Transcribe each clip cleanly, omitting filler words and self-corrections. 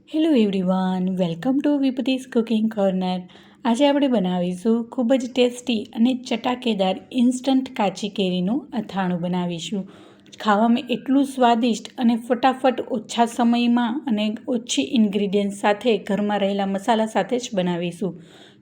Hello everyone, welcome to વિભૂતિસ cooking corner. આજે આપણે બનાવીશું ખૂબ જ ટેસ્ટી અને ચટાકેદાર ઇન્સ્ટન્ટ કાચી કેરીનું અથાણું બનાવીશું. ખાવામાં એટલું સ્વાદિષ્ટ અને ફટાફટ ઓછા સમયમાં અને ઓછી ઇન્ગ્રીડિયન્ટ સાથે ઘરમાં રહેલા મસાલા સાથે જ બનાવીશું.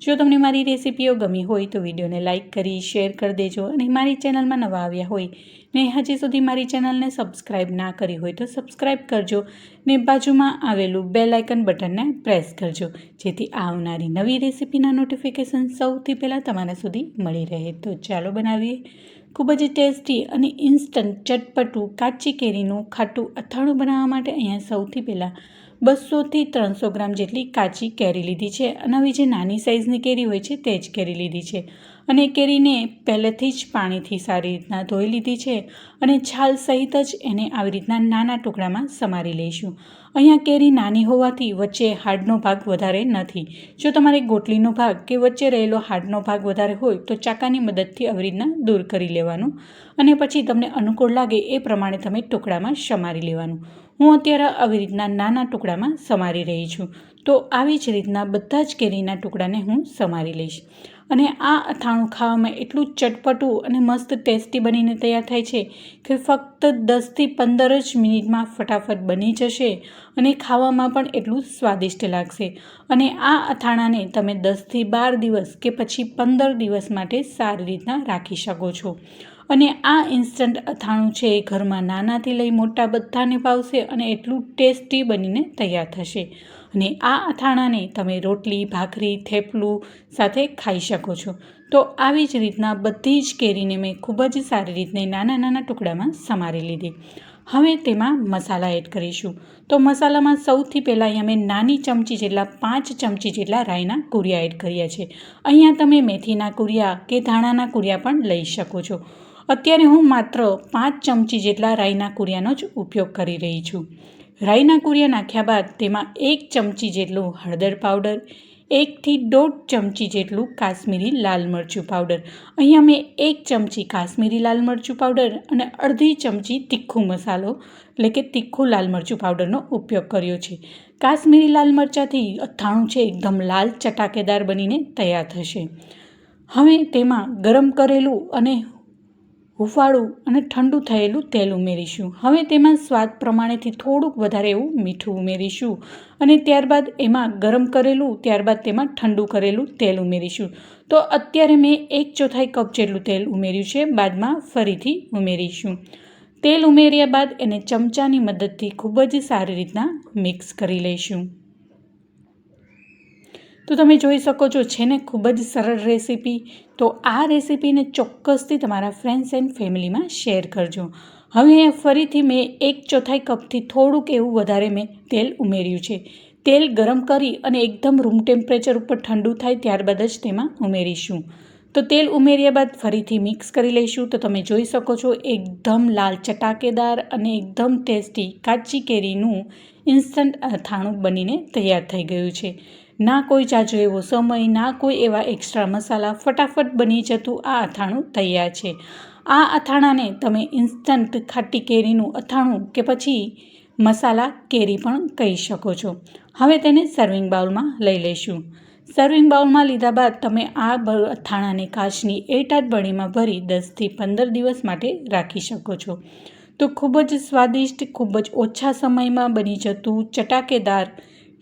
જો તમને મારી રેસીપીઓ ગમી હોય તો વિડીયોને લાઇક કરી શેર કરી દેજો, અને મારી ચેનલમાં નવા આવ્યા હોય ને હજી સુધી મારી ચેનલને સબસ્ક્રાઈબ ના કરી હોય તો સબસ્ક્રાઈબ કરજો ને બાજુમાં આવેલું બેલ આઇકન બટનને પ્રેસ કરજો, જેથી આવનારી નવી રેસીપીના નોટિફિકેશન સૌથી પહેલાં તમારા સુધી મળી રહે. તો ચાલો બનાવીએ ખૂબ જ ટેસ્ટી અને ઇન્સ્ટન્ટ ચટપટું કાચી કેરીનું ખાટું અથાણું. બનાવવા માટે અહીંયા સૌથી પહેલાં 200થી 300 ગ્રામ જેટલી કાચી કેરી લીધી છે, અને આવી જે નાની સાઇઝની કેરી હોય છે તે જ કેરી લીધી છે. અને કેરીને પહેલેથી જ પાણીથી સારી રીતના ધોઈ લીધી છે, અને છાલ સહિત જ એને આવી રીતના નાના ટુકડામાં સમારી લઈશું. અહીંયા કેરી નાની હોવાથી વચ્ચે હાડનો ભાગ વધારે નથી. જો તમારે ગોટલીનો ભાગ કે વચ્ચે રહેલો હાડનો ભાગ વધારે હોય તો ચાકાની મદદથી આવી રીતના દૂર કરી લેવાનું, અને પછી તમને અનુકૂળ લાગે એ પ્રમાણે તમે ટુકડામાં સમારી લેવાનું. હું અત્યારે આવી રીતના નાના ટુકડામાં સમારી રહી છું. તો આવી જ રીતના બધા જ કેરીના ટુકડાને હું સમારી લઈશ. અને આ અથાણું ખાવામાં એટલું ચટપટું અને મસ્ત ટેસ્ટી બનીને તૈયાર થાય છે કે ફક્ત 10થી 15 જ મિનિટમાં ફટાફટ બની જશે, અને ખાવામાં પણ એટલું સ્વાદિષ્ટ લાગશે. અને આ અથાણાને તમે 10થી 12 દિવસ કે પછી 15 દિવસ માટે સારી રીતના રાખી શકો છો. અને આ ઇન્સ્ટન્ટ અથાણું છે એ ઘરમાં નાનાથી લઈ મોટા બધાને ભાવશે, અને એટલું ટેસ્ટી બનીને તૈયાર થશે. અને આ અથાણાને તમે રોટલી, ભાખરી, થેપલું સાથે ખાઈ શકો છો. તો આવી જ રીતના બધી જ કેરીને મેં ખૂબ જ સારી રીતે નાના નાના ટુકડામાં સમારી લીધી. હવે તેમાં મસાલા એડ કરીશું. તો મસાલામાં સૌથી પહેલાં અહીંયા મેં નાની ચમચી જેટલા 5 ચમચી જેટલા રાઈના કુરિયા એડ કર્યા છે. અહીંયા તમે મેથીના કુરિયા કે ધાણાના કુરિયા પણ લઈ શકો છો. અત્યારે હું માત્ર 5 ચમચી જેટલા રાઈના કુરિયાનો જ ઉપયોગ કરી રહી છું. રાઈના કુરિયા નાખ્યા બાદ તેમાં 1 ચમચી જેટલું હળદર પાવડર, 1 થી 1.5 ચમચી જેટલું કાશ્મીરી લાલ મરચું પાવડર. અહીંયા મેં 1 ચમચી કાશ્મીરી લાલ મરચું પાવડર અને અડધી ચમચી તીખું મસાલો એટલે કે તીખું લાલ મરચું પાવડરનો ઉપયોગ કર્યો છે. કાશ્મીરી લાલ મરચાંથી અથાણું છે એકદમ લાલ ચટાકેદાર બનીને તૈયાર થશે. હવે તેમાં ગરમ કરેલું અને હુંફાળું અને ઠંડુ થયેલું તેલ ઉમેરીશું. હવે તેમાં સ્વાદ પ્રમાણેથી થોડુંક વધારે એવું મીઠું ઉમેરીશું, અને ત્યારબાદ એમાં ગરમ કરેલું, ત્યારબાદ તેમાં ઠંડુ કરેલું તેલ ઉમેરીશું. તો અત્યારે મેં 1/4 કપ જેટલું તેલ ઉમેર્યું છે, બાદમાં ફરીથી ઉમેરીશું. તેલ ઉમેર્યા બાદ એને ચમચાની મદદથી ખૂબ જ સારી રીતના મિક્સ કરી લઈશું. તો તમે જોઈ શકો છો છે ને ખૂબ જ સરળ રેસીપી. તો આ રેસીપીને ચોક્કસથી તમારા ફ્રેન્ડ્સ એન્ડ ફેમિલીમાં શેર કરજો. હવે ફરીથી મેં 1/4 કપથી થોડુંક એવું વધારે મેં તેલ ઉમેર્યું છે. તેલ ગરમ કરી અને એકદમ રૂમ ટેમ્પરેચર ઉપર ઠંડુ થાય ત્યારબાદ જ તેમાં ઉમેરીશું. તો તેલ ઉમેર્યા બાદ ફરીથી મિક્સ કરી લઈશું. તો તમે જોઈ શકો છો એકદમ લાલ ચટાકેદાર અને એકદમ ટેસ્ટી કાચી કેરીનું ઇન્સ્ટન્ટ અથાણું બનીને તૈયાર થઈ ગયું છે. ના કોઈ જાજો એવો સમય, ના કોઈ એવા એક્સ્ટ્રા મસાલા, ફટાફટ બની જતું આ અથાણું તૈયાર છે. આ અથાણાને તમે ઇન્સ્ટન્ટ ખાટી કેરીનું અથાણું કે પછી મસાલા કેરી પણ કહી શકો છો. હવે તેને સર્વિંગ બાઉલમાં લઈ લઈશું. સર્વિંગ બાઉલમાં લીધા બાદ તમે આ અથાણાને કાચની એરટાઇટ બરણીમાં ભરી 10થી 15 દિવસ માટે રાખી શકો છો. તો ખૂબ જ સ્વાદિષ્ટ, ખૂબ જ ઓછા સમયમાં બની જતું ચટાકેદાર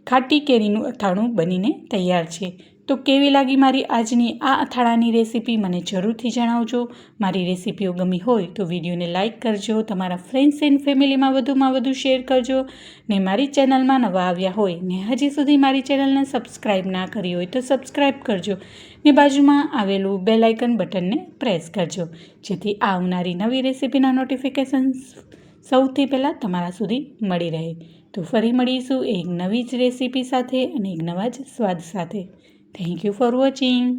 ખાટી કેરીનું અથાણું બનીને તૈયાર છે. તો કેવી લાગી મારી આજની આ અથાણાની રેસીપી મને જરૂરથી જણાવજો. મારી રેસીપીઓ ગમી હોય તો વિડીયોને લાઇક કરજો, તમારા ફ્રેન્ડ્સ એન્ડ ફેમિલીમાં વધુમાં વધુ શેર કરજો, ને મારી ચેનલમાં નવા આવ્યા હોય ને હજી સુધી મારી ચેનલને સબસ્ક્રાઈબ ના કરી હોય તો સબસ્ક્રાઈબ કરજો, ને બાજુમાં આવેલું બેલ આઇકન બટનને પ્રેસ કરજો, જેથી આવનારી નવી રેસીપીના નોટિફિકેશન સૌથી પહેલાં તમારા સુધી મળી રહે. તો ફરી મળીશું એક નવી જ રેસીપી સાથે અને એક નવા જ સ્વાદ સાથે. Thank you for watching.